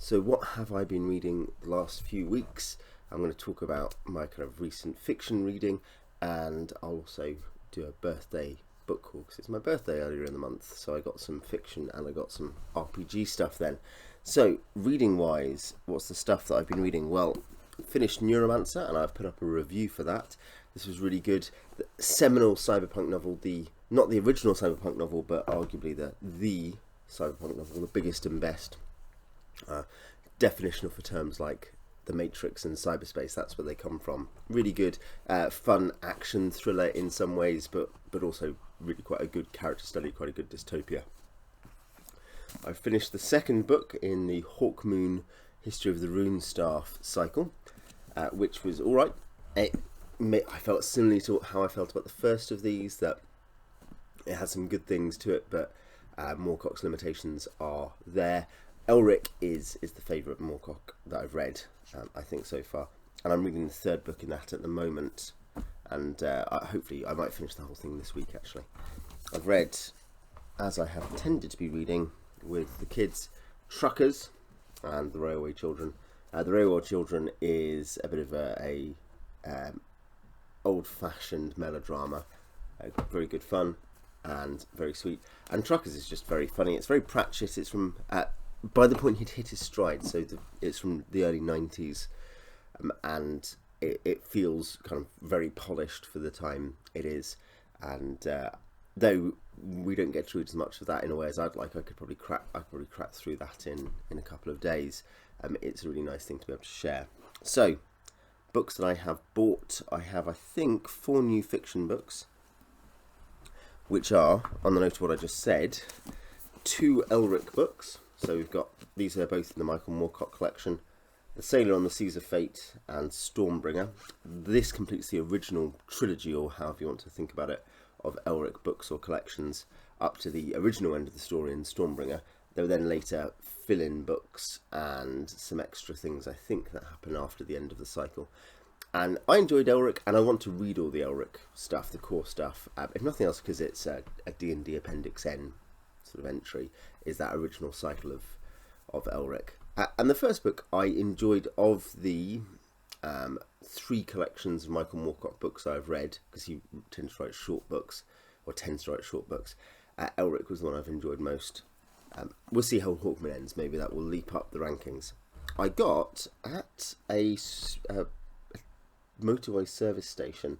So what have I been reading the last few weeks? I'm going to talk about my kind of recent fiction reading, and I'll also do a birthday book haul because it's my birthday earlier in the month, so I got some fiction and I got some RPG stuff then. So reading wise, what's the stuff that I've been reading? Well, finished Neuromancer and I've put up a review for that. This was really good. The seminal cyberpunk novel, not the original cyberpunk novel, but arguably the cyberpunk novel, the biggest and best. Definitional for terms like the Matrix and cyberspace, that's where they come from. Really good, fun action thriller in some ways, but also really quite a good character study, quite a good dystopia. I finished the second book in the Hawkmoon History of the Runestaff cycle, which was alright. I felt similarly to how I felt about the first of these, that it had some good things to it, but Moorcock's limitations are there. Elric is the favourite Moorcock that I've read, I think, so far. And I'm reading the third book in that at the moment. And hopefully I might finish the whole thing this week, actually. I've read, as I have tended to be reading with the kids, Truckers and The Railway Children. The Railway Children is a bit of a old-fashioned melodrama. Very good fun and very sweet. And Truckers is just very funny. It's very Pratchett. It's from... by the point he'd hit his stride, so it's from the early 90s, and it feels kind of very polished for the time it is, and though we don't get to read as much of that in a way as I'd like, I could probably crack through that in a couple of days. It's a really nice thing to be able to share. So, books that I have bought, I think 4 new fiction books, which are, on the note of what I just said, 2 Elric books. So these are both in the Michael Moorcock collection, The Sailor on the Seas of Fate and Stormbringer. This completes the original trilogy, or however you want to think about it, of Elric books or collections up to the original end of the story in Stormbringer. There were then later fill-in books and some extra things, I think, that happen after the end of the cycle. And I enjoyed Elric, and I want to read all the Elric stuff, the core stuff, if nothing else because it's a D&D Appendix N sort of entry, is that original cycle of Elric. And the first book I enjoyed of the 3 collections of Michael Moorcock books I've read, because he tends to write short books. Elric was the one I've enjoyed most. We'll see how Hawkmoon ends. Maybe that will leap up the rankings. I got at a motorway service station,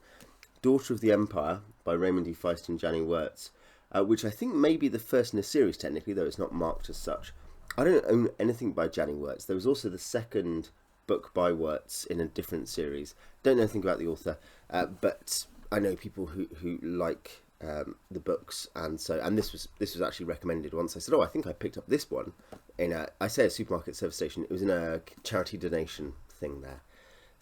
Daughter of the Empire by Raymond E. Feist and Janny Wirtz, which I think may be the first in a series technically, though it's not marked as such. I don't own anything by Janny Wirtz. There was also the second book by Wirtz in a different series. Don't know anything about the author, but I know people who like the books, and this was actually recommended once. I said, I think I picked up this one in a supermarket service station. It was in a charity donation thing there.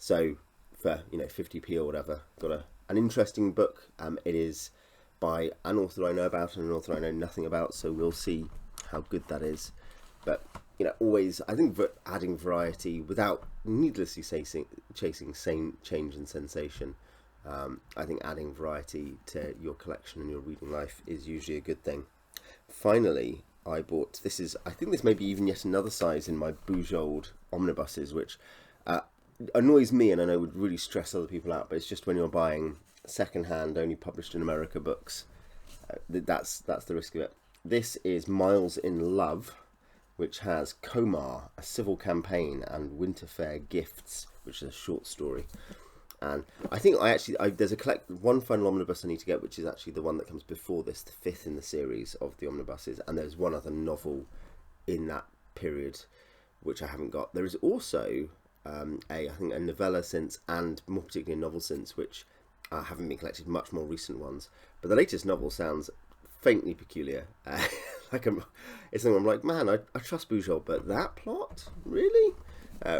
So for 50p or whatever, got an interesting book. It is by an author I know about and an author I know nothing about, so we'll see how good that is. But always, I think, adding variety without needlessly chasing same change and sensation. I think adding variety to your collection and your reading life is usually a good thing. Finally, I bought, I think this may be even yet another size in my Bookhaul omnibuses, which annoys me and I know would really stress other people out, but it's just when you're buying second-hand, only published in America books, that's the risk of it. This is Miles in Love, which has Komar, A Civil Campaign, and Winterfare Gifts, which is a short story. And I think there's one final omnibus I need to get, which is actually the one that comes before this, the 5th in the series of the omnibuses, and there's one other novel in that period which I haven't got. There is also I think a novella since, and more particularly a novel since, which haven't been collected, much more recent ones. But the latest novel sounds faintly peculiar. It's something I'm like, man, I trust Bookhaul, but that plot? Really?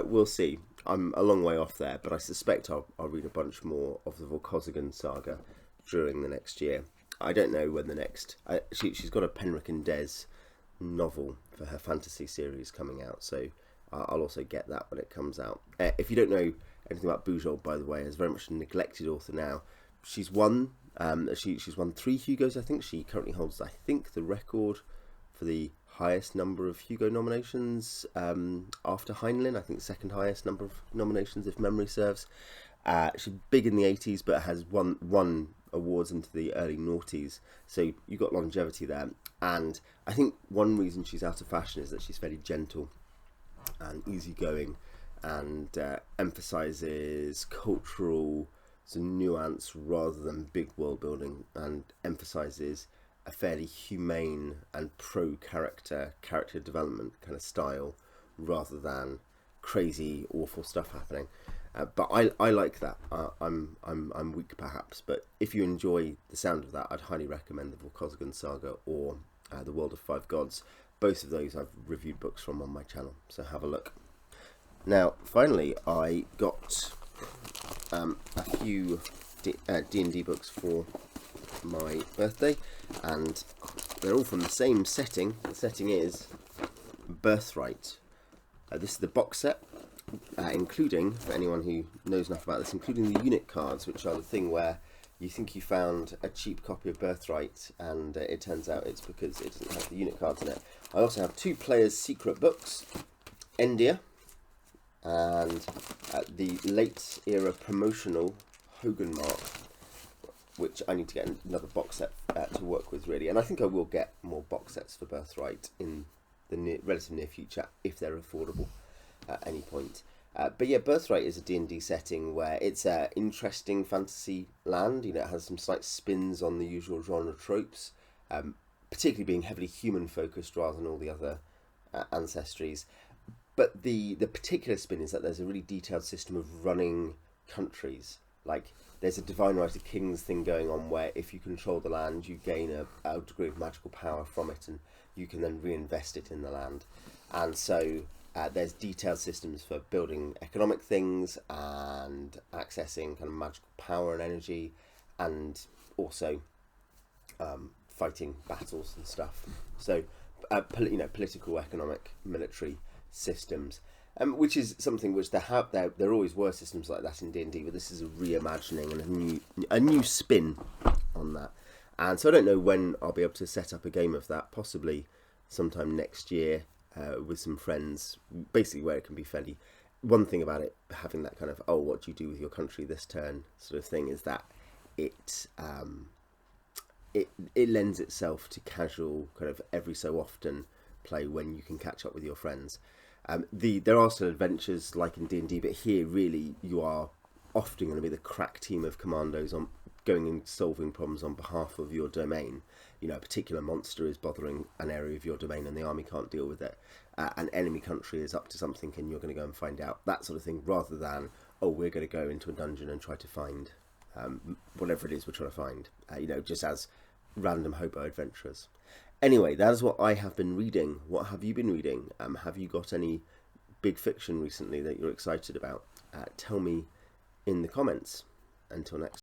We'll see. I'm a long way off there, but I suspect I'll read a bunch more of the Vorkosigan saga during the next year. I don't know when the next... she's got a Penrick and Des novel for her fantasy series coming out, so I'll also get that when it comes out. If you don't know anything about Bookhaul, by the way, is very much a neglected author now. She's won she's won 3 Hugos, I think. She currently holds, I think, the record for the highest number of Hugo nominations after Heinlein. I think second highest number of nominations, if memory serves. She's big in the 80s, but has won awards into the early noughties. So you've got longevity there. And I think one reason she's out of fashion is that she's fairly gentle and easygoing, and emphasises cultural nuance rather than big world building, and emphasises a fairly humane and pro character development kind of style rather than crazy awful stuff happening. But I like that. I'm weak perhaps, but if you enjoy the sound of that, I'd highly recommend the Volkozogen Saga or The World of Five Gods. Both of those I've reviewed books from on my channel, so have a look. Now, finally, I got a few D&D books for my birthday, and they're all from the same setting. The setting is Birthright. This is the box set, including, for anyone who knows enough about this, including the unit cards, which are the thing where you think you found a cheap copy of Birthright, and it turns out it's because it doesn't have the unit cards in it. I also have two players' secret books, Endia, and the late era promotional Hogan Mark, which I need to get another box set to work with, really. And I think I will get more box sets for Birthright in the relative near future, if they're affordable at any point. But yeah, Birthright is a D&D setting where it's an interesting fantasy land. You know, it has some slight spins on the usual genre tropes, particularly being heavily human focused rather than all the other ancestries. But the particular spin is that there's a really detailed system of running countries. Like, there's a Divine Right of Kings thing going on where if you control the land, you gain a degree of magical power from it, and you can then reinvest it in the land. And so there's detailed systems for building economic things and accessing kind of magical power and energy, and also fighting battles and stuff. So, political, economic, military systems, which is something which there always were systems like that in D&D, but this is a reimagining and a new spin on that. And so I don't know when I'll be able to set up a game of that, possibly sometime next year with some friends, basically where it can be fairly... One thing about it, having that kind of, what do you do with your country this turn sort of thing, is that it lends itself to casual kind of every so often play when you can catch up with your friends. There are still adventures like in D&D, but here really you are often going to be the crack team of commandos on going and solving problems on behalf of your domain. You know, a particular monster is bothering an area of your domain and the army can't deal with it. An enemy country is up to something and you're going to go and find out, that sort of thing, rather than, we're going to go into a dungeon and try to find whatever it is we're trying to find, just as random hobo adventurers. Anyway, that is what I have been reading. What have you been reading? Have you got any big fiction recently that you're excited about? Tell me in the comments. Until next time.